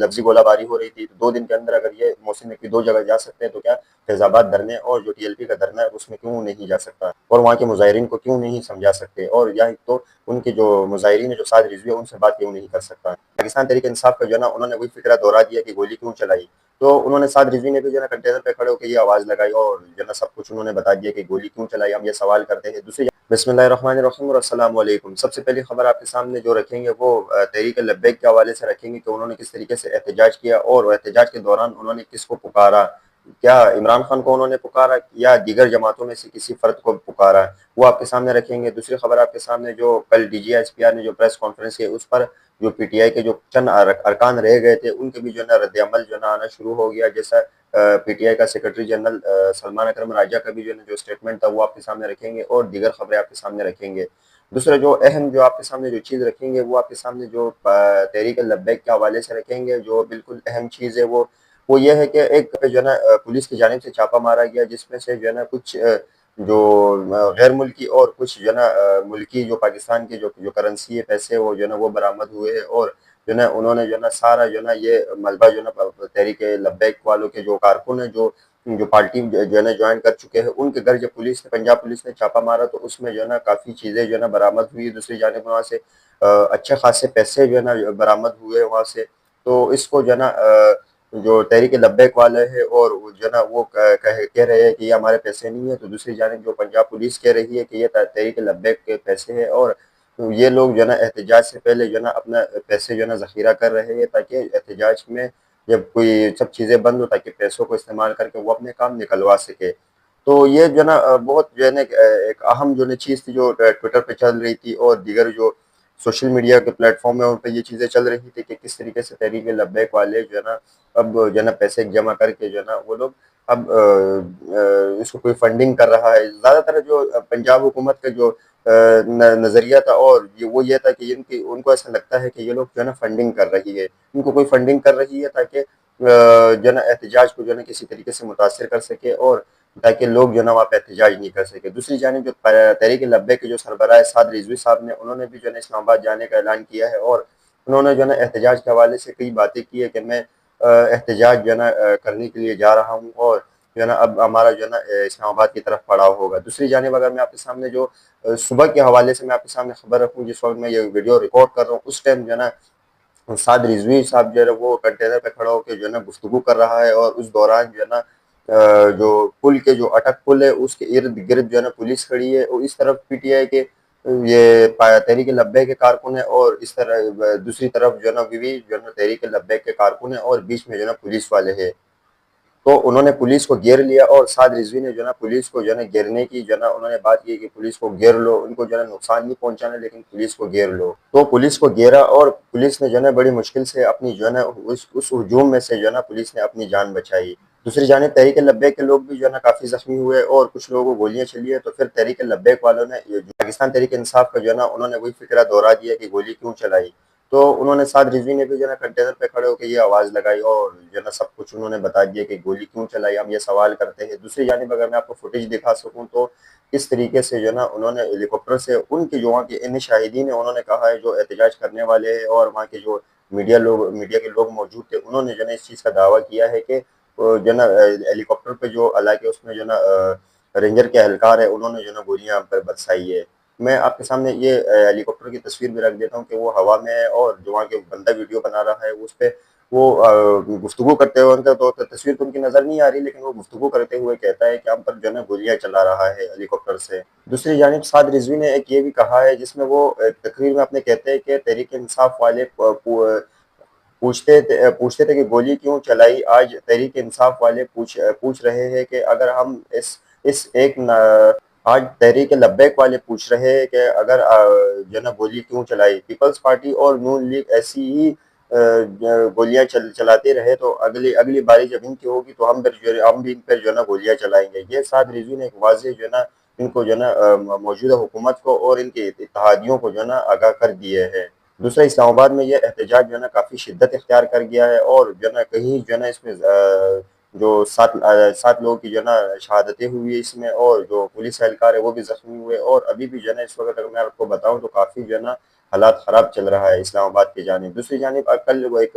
لفظی گولہ باری ہو رہی تھی، تو 2 دن کے اندر اگر یہ محسن نقوی 2 جگہ جا سکتے ہیں تو کیا فیض آباد دھرنے اور جو TLP کا دھرنا ہے اس میں کیوں نہیں جا سکتا، اور وہاں کے مظاہرین کو کیوں نہیں سمجھا سکتے، اور یا تو ان کے جو مظاہرین ہیں جو سعد رضوی ہے ان سے بات کیوں نہیں کر سکتا۔ پاکستان تحریک انصاف کا جو ہے نا انہوں نے وہی فکرہ دہرا دیا کہ گولی کیوں چلائی، تو انہوں نے سعد رضوی نے بھی جو ہے نا کنٹینر پہ کھڑے ہو کے یہ آواز لگائی اور جو ہے نا سب کچھ انہوں نے بتا دیا کہ گولی کیوں چلائی، ہم یہ سوال کرتے ہیں۔ دوسری بسم اللہ الرحمن الرحیم اور السلام علیکم۔ سب سے پہلی خبر آپ کے سامنے جو رکھیں گے وہ تحریک لبیک کے حوالے سے رکھیں گے کہ انہوں نے کس طریقے سے احتجاج کیا اور احتجاج کے دوران انہوں نے کس کو پکارا، کیا عمران خان کو انہوں نے پکارا یا دیگر جماعتوں میں سے کسی فرد کو پکارا، وہ آپ کے سامنے رکھیں گے۔ دوسری خبر آپ کے سامنے جو کل DGI SPR نے جو پریس کانفرنس کی اس پر جو PTI کے جو چند ارکان رہ گئے تھے ان کے بھی جو ہے نا رد عمل جو ہے نا آنا شروع ہو گیا، جیسا PTI کا سیکرٹری جنرل سلمان اکرم راجہ کا بھی جو ہے نا جو اسٹیٹمنٹ تھا وہ آپ کے سامنے رکھیں گے اور دیگر خبریں آپ کے سامنے رکھیں گے۔ دوسرا جو اہم جو آپ کے سامنے جو چیز رکھیں گے وہ آپ کے سامنے جو تحریک لبیک کے حوالے سے رکھیں گے، جو بالکل اہم چیز ہے وہ یہ ہے کہ ایک جو ہے نا پولیس کی جانب سے چھاپا مارا گیا جس میں سے جو ہے نا کچھ جو غیر ملکی اور کچھ جو ہے نا ملکی جو پاکستان کی جو کرنسی ہے، پیسے وہ جو ہے نا وہ برآمد ہوئے ہیں، اور جو ہے نا انہوں نے جو ہے نا سارا جو ہے نا یہ ملبہ جو ہے نا تحریک لبیک والوں کے جو کارکن ہیں جو پارٹی جو ہے نا جوائن کر چکے ہیں ان کے گھر جب پنجاب پولیس نے چھاپا مارا تو اس میں جو ہے نا کافی چیزیں جو ہے نا برآمد ہوئی۔ دوسری جانب وہاں سے اچھے خاصے پیسے جو ہے نا برآمد ہوئے وہاں سے، تو اس کو جو ہے نا جو تحریک لبیک والے ہیں اور جو ہے نا وہ کہہ رہے ہیں کہ یہ ہمارے پیسے نہیں ہیں، تو دوسری جانب جو پنجاب پولیس کہہ رہی ہے کہ یہ تحریک لبیک کے پیسے ہیں، اور یہ لوگ جو ہے نا احتجاج سے پہلے جو ہے نا اپنا پیسے جو ہے نا ذخیرہ کر رہے ہیں تاکہ احتجاج میں جب کوئی سب چیزیں بند ہو تاکہ پیسوں کو استعمال کر کے وہ اپنے کام نکلوا سکے۔ تو یہ جو ہے نا بہت جو ہے نا ایک اہم جو ہے چیز تھی جو ٹویٹر پہ چل رہی تھی اور دیگر جو سوشل میڈیا کے پلیٹ فارم ہے ان پہ یہ چیزیں چل رہی تھی کہ کس طریقے سے تحریک لبیک والے جو ہے نا اب جو ہے نا پیسے جمع کر کے جو ہے نا وہ لوگ اب اس کو کوئی فنڈنگ کر رہا ہے۔ زیادہ تر جو پنجاب حکومت کا جو نظریہ تھا اور وہ یہ تھا کہ ان کو ایسا لگتا ہے کہ یہ لوگ جو ہے نا فنڈنگ کر رہی ہے، ان کو کوئی فنڈنگ کر رہی ہے تاکہ جو ہے نا احتجاج کو جو ہے نا کسی طریقے سے متاثر کر سکے اور تاکہ لوگ جو ہے نا وہاں پہ احتجاج نہیں کر سکے۔ دوسری جانب جو تحریک لبیک کے جو سربراہ سعد رضوی صاحب نے انہوں نے بھی جو ہے نا اسلام آباد جانے کا اعلان کیا ہے، اور انہوں نے جو ہے نا احتجاج کے حوالے سے کئی باتیں کی ہے کہ میں احتجاج جو ہے نا کرنے کے لیے جا رہا ہوں، اور جو ہے نا اب ہمارا جو ہے نا اسلام آباد کی طرف پڑاؤ ہوگا۔ دوسری جانب اگر میں آپ کے سامنے جو صبح کے حوالے سے میں آپ کے سامنے خبر رکھوں، جس وقت میں یہ ویڈیو ریکارڈ کر رہا ہوں اس ٹائم جو ہے نا سعد رضوی صاحب جو ہے وہ کنٹینر پہ کھڑا ہو کے جو ہے نا گفتگو کر رہا ہے، اور اس دوران جو ہے نا جو پل کے جو اٹک پل ہے اس کے ارد گرد جو ہے نا پولیس کھڑی ہے، اور اس طرف PTI کے یہ تحریک لبیک کے کارکن ہے اور اس طرح دوسری طرف جو ہے نا بھی جو ہے نا تحریک لبیک کے کارکن ہے، اور بیچ میں جو ہے نا پولیس والے ہیں۔ تو انہوں نے پولیس کو گھیر لیا اور سعد رضوی نے جو ہے نا پولیس کو جو ہے نا گھیرنے کی جو ہے نا انہوں نے بات کی کہ پولیس کو گھیر لو، ان کو جو ہے نا نقصان نہیں پہنچانا لیکن پولیس کو گھیر لو۔ تو پولیس کو گھیرا اور پولیس نے جو ہے نا بڑی مشکل سے اپنی جو ہے نا اس ہجوم میں سے جو ہے نا پولیس نے اپنی جان بچائی۔ دوسری جانب تحریک لبیک کے لوگ بھی جو ہے نا کافی زخمی ہوئے اور کچھ لوگوں کو گولیاں چلی ہے، تو پھر تحریک لبیک والوں نے جو پاکستان تحریک انصاف کا جو ہے نا انہوں نے وہی فکرہ دہرا دیا کہ گولی کیوں چلائی، تو انہوں نے سعد رضوی نے بھی جو ہے نا کنٹینر پہ کھڑے ہو کے یہ آواز لگائی اور جو ہے نا سب کچھ انہوں نے بتا دیا کہ گولی کیوں چلائی، ہم یہ سوال کرتے ہیں۔ دوسری جانب اگر میں آپ کو فوٹیج دکھا سکوں تو اس طریقے سے جو ہے نا انہوں نے ہیلی کاپٹر سے ان کے جو وہاں کے ان شاہدین ہیں انہوں نے کہا ہے جو احتجاج کرنے والے ہیں اور وہاں کے جو میڈیا کے لوگ موجود تھے انہوں نے جو ہے نا اس چیز کا دعویٰ کیا ہے کہ جو ہے نا ہیلی کاپٹر پہ جو علاقے اس میں جو ہے نا رینجر کے اہلکار ہے انہوں نے جو ہے نا گولیاں ہم پر برسائی ہے۔ میں آپ کے سامنے یہ ہیلی کاپٹر کی تصویر بھی رکھ دیتا ہوں کہ وہ ہوا میں ہے اور جو وہاں کے بندہ ویڈیو بنا رہا ہے اس پہ وہ گفتگو کرتے ہوئے ان کا تو تصویر تو ان کی نظر نہیں آ رہی لیکن وہ گفتگو کرتے ہوئے کہتا ہے کہ ہم پر جو ہے نا گولیاں چلا رہا ہے ہیلی کاپٹر سے۔ دوسری جانب سعد رضوی نے ایک یہ بھی کہا ہے جس میں وہ تقریر میں اپنے کہتے ہیں کہ تحریک انصاف والے پوچھتے تھے کہ گولی کیوں چلائی، آج تحریک انصاف والے پوچھ رہے ہیں کہ اگر ہم اس ایک آج تحریک لبیک والے پوچھ رہے ہیں کہ اگر جو ہے نا گولی کیوں چلائی، پیپلز پارٹی اور نون لیگ ایسی ہی گولیاں چلاتے رہے تو اگلی باری جب ان کی ہوگی تو ہم بھی ان پر جو ہے نا گولیاں چلائیں گے۔ یہ سعد رضوی نے ایک واضح جو ہے نا ان کو جو ہے نا موجودہ حکومت کو اور ان کے اتحادیوں کو جو ہے نا آگاہ کر دیے ہے۔ دوسرا اسلام آباد میں یہ احتجاج جو ہے نا کافی شدت اختیار کر گیا ہے اور جو ہے نا کہیں جو ہے نا اس میں جو 7 لوگوں کی جو ہے نا شہادتیں ہوئی اس میں، اور جو پولیس اہلکار ہے وہ بھی زخمی ہوئے، اور ابھی بھی جو ہے نا اس وقت اگر میں آپ کو بتاؤں تو کافی جو ہے نا حالات خراب چل رہا ہے اسلام آباد کی جانب۔ دوسری جانب کل وہ ایک